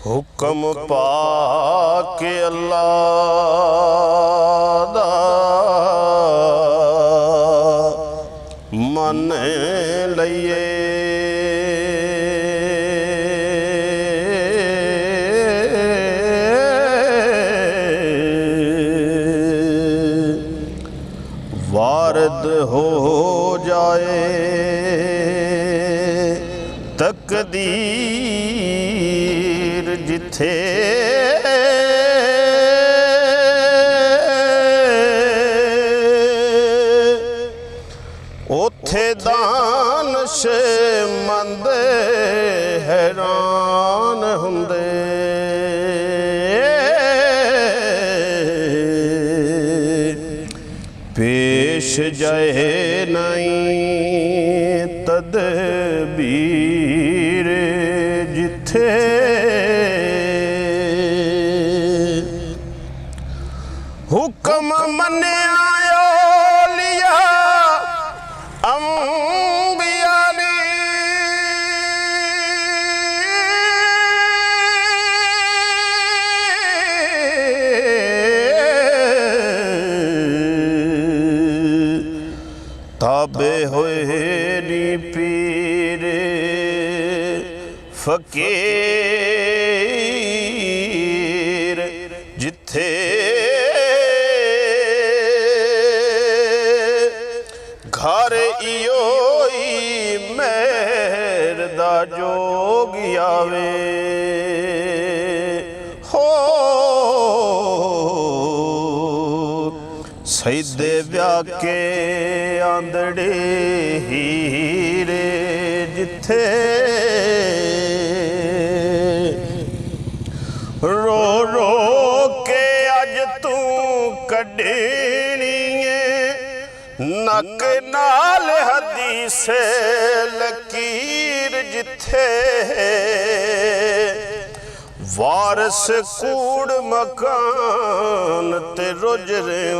हुक्म पाके अल्लाह दा मन लइए वारद हो जाए तकदीर जिथे ओथे दानशमंद हैरान हुंदे पेश जाए नहीं तदबीर जिथे हुक्म मन्या औलिया अंबिया ने ताबे होए नी पीर फकीर जिथे घर इयो ही मेहर दा जोग आवे हो सईदे ब्याह के आंदड़े हीरे जिथे रो रो के अज तू कढ़नी नक नाल हदीस लकीर जिथे वारस कूड़ मकान ते रुज रहे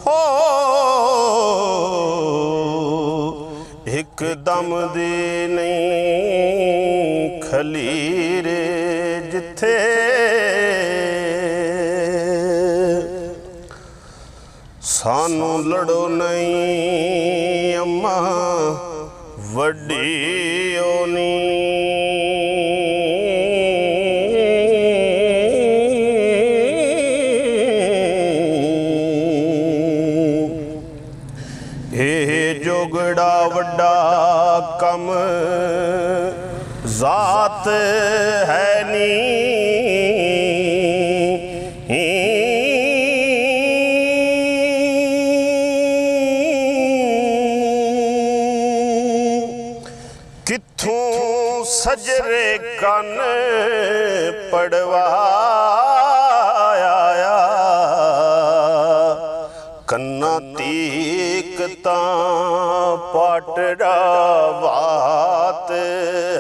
हो एक दम दे नहीं खलीरे जिथे सानू लड़ो नहीं अम्मा वड्डी ओनी जोगड़ा वड्डा कम जात है नी किथों सजरे कन पड़वाया कन्ना तीक पाटड़ा बात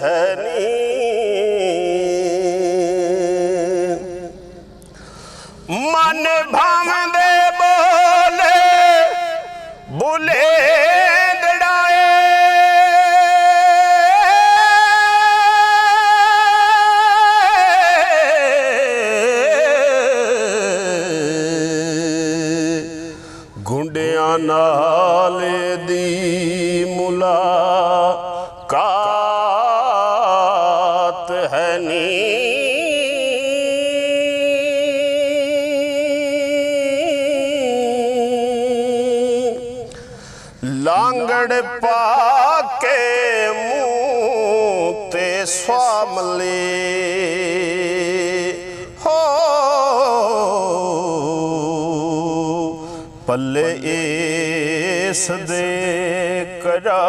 है नी मन भावदे बोले बुले दड़ाए गुंडिया नाल दी मुलाकात है नी लांगड़ पाके मुँह ते स्वामले हो पल्ले इस दे करा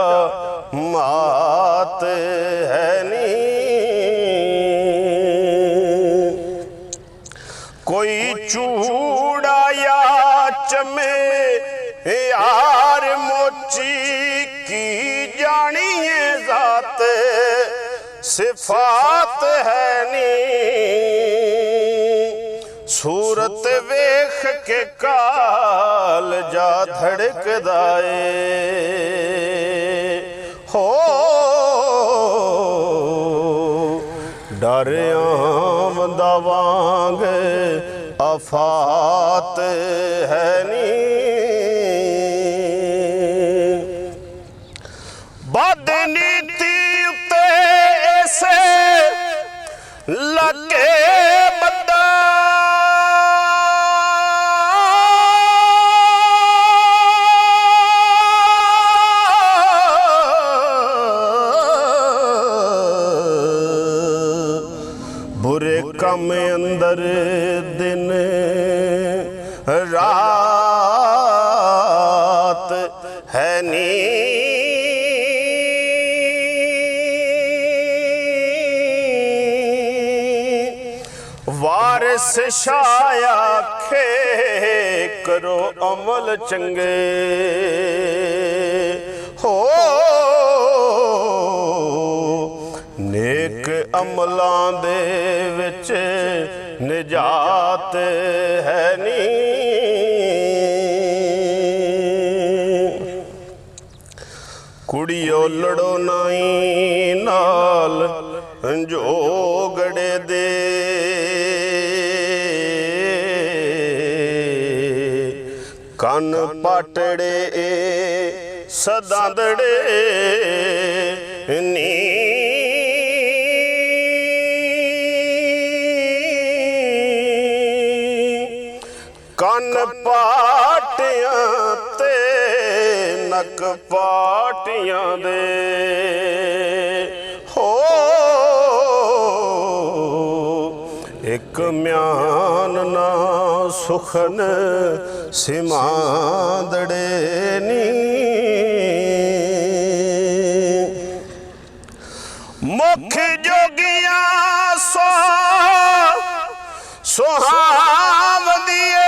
मात है नी कोई चूड़ा या चमे यार मोची की जानी है जात सिफात है नी सूरत वेख के काल जा धड़कदा हो डर आमदा वांग आफात है नी बदनीति उत्ते ऐसे लगे बंदा बुरे कम अंदर दिन रात है नी वारिस शाया खे करो अमल चंगे हो नेक अमलां दे विच निजात है नी कुड़ियो लड़ो नाई नाल जोगड़े दे कन पाटड़े सदांदड़े नी कन पाटियां ते नक पाटियां दे हो एक म्यान ना सुखन सिमांदड़े नी मुख जोगिया सुहावदिए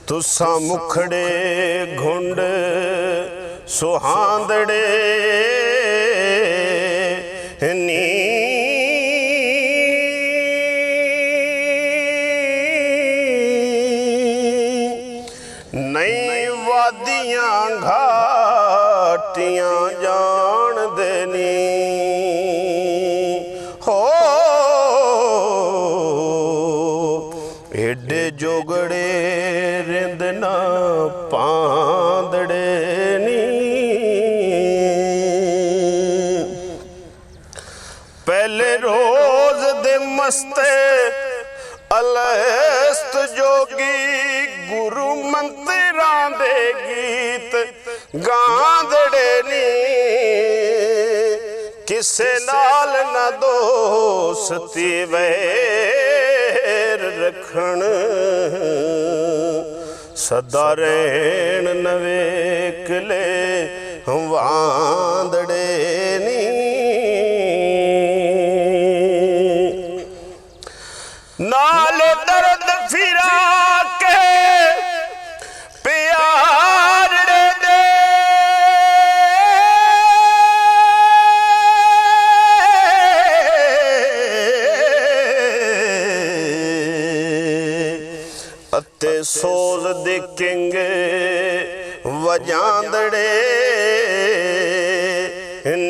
तुसा मुखड़े घुंड सुहांदड़े नी नई वादियां घाटियां जान देनी हो एडे जोगड़े रिंद ना पांदड़े नी पहले रोज दे मस्ते अलस्त जोगी गुरु मंत्रां दे गीत गांदड़े नी किसे नाल न दोस्ती वैर रखण सदा रहन नवेकले वांदड़े नी नाले दर्द फिरा के प्यारड़े दे अते सोज देखेंगे वजांदड़े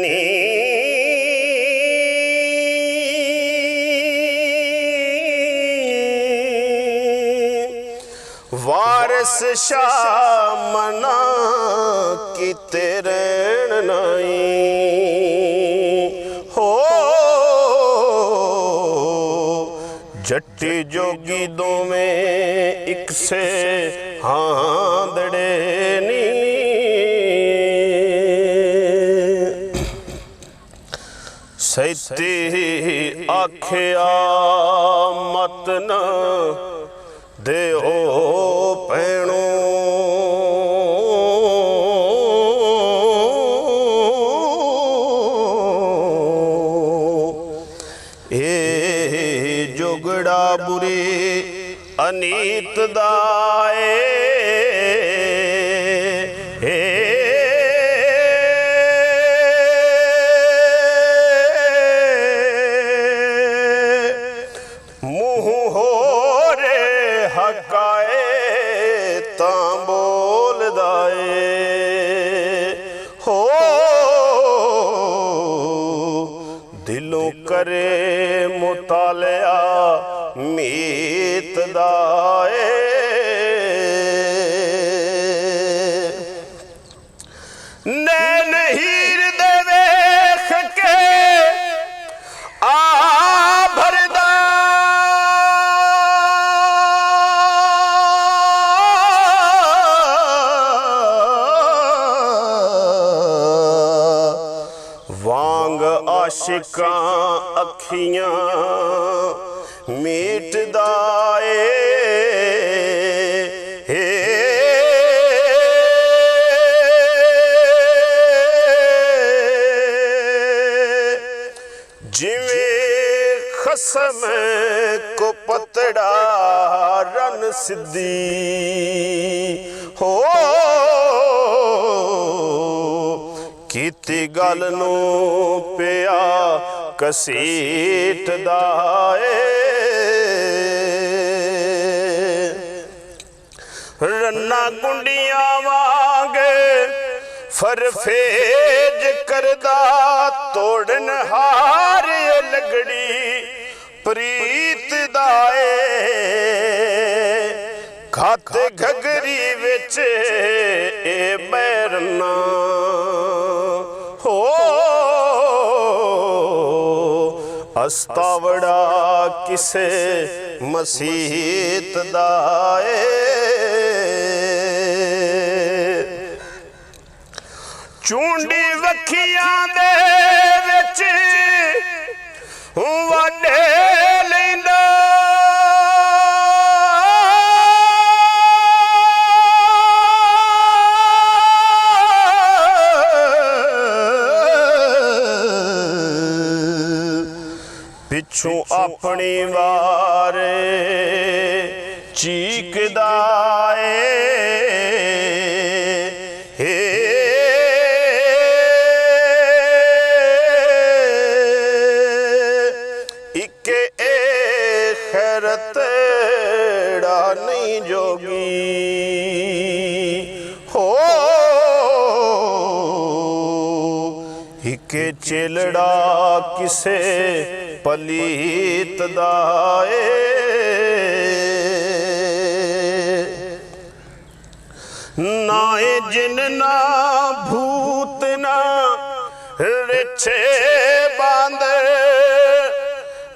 नी वारिस शाह मना की तेरण नाई हो जट्टी जोगी दोवें एक से हांदड़े नी सैती आखिया मत न दे ओ पैणो ए जोगड़ा बुरे अनीत दाए हे मुँह हो रे हकाए तां बोलदा ए हो दिलों करे मुतालिया मीत दा ए नैन हीर दे वेख के आ भरदा वांग आशिकां अखियां मीटदा जिवें खसम को पतड़ा रन सिद्धी हो कीती गल नू पिया कसीटदा रन्ना गुंडियां वांग फरफेज करदा तोड़न हार लगड़ी प्रीत दाए खाते घगरी विच ए बैरना हो अस्तावड़ा किसे मसीत दाए चूंडी वखियां दे विच वाडे लैंदा पिछों अपनी वार चीकदा खैरतड़ा नहीं जोगी हो हिके चिलड़ा किसे पलीत दाए नाए जिन ना भूत ना रिछे बांदर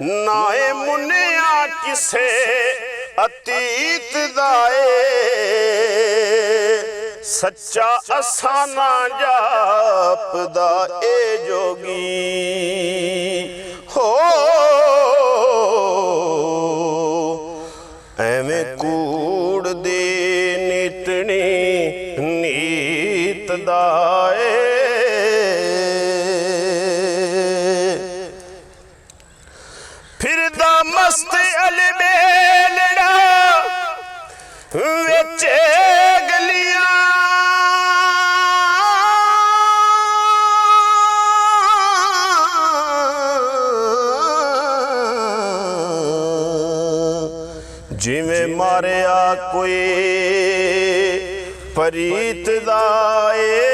नाए मुनिया किसे अतीत दाए सच्चा असाना जापदा ए जोगी हो एवें कूड़ दे नितनी नीत दाए फिरदा मस्त अलबेलड़ा विच गलियां जिवें मारिया कोई परीत दाए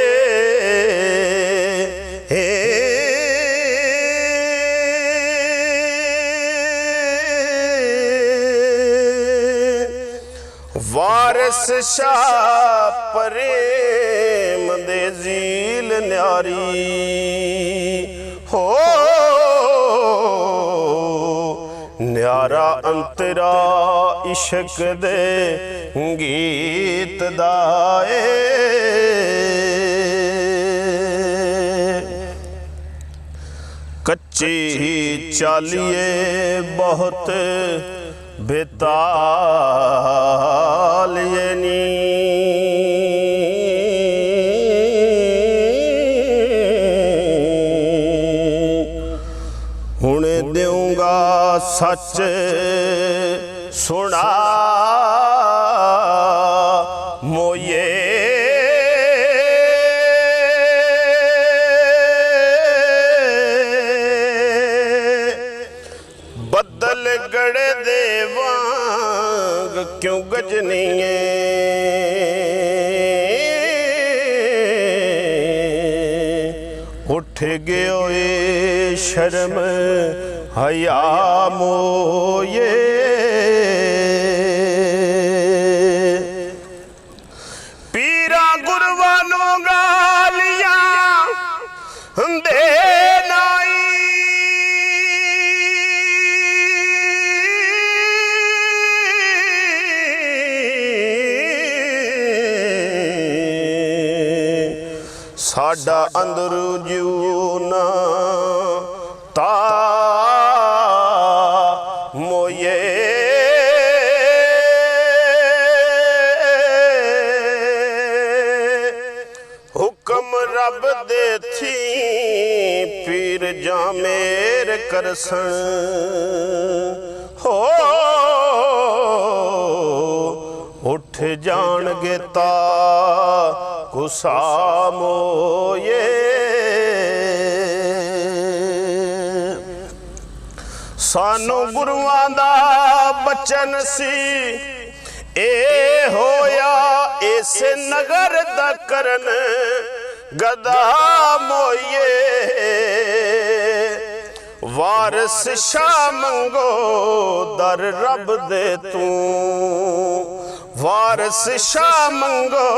वारस शाह प्रेम दे झील न्यारी हो न्यारा अंतरा इश्क दे गीत दाए कच्ची चालिए बहुत बेतालिए नी हुण देऊंगा सच सुना मोये उठ गयो ए शर्म हया मोये पीरा गुरवानो गालियां दे नाई साडा अंदर जूना ता मोये हुक्म रब दे थी पीर जामेर करसन हो उठ जाणगे ता गुस्सा मोये सानू गुरुआं दा बचन सी ए होया इस नगर दा करन गदा मोये वारस शाह मंगो दर रब दे तू वारस शाह मंगो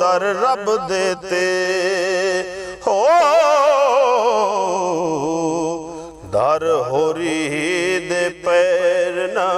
दर रब देते हो दर होरी दे पैर ना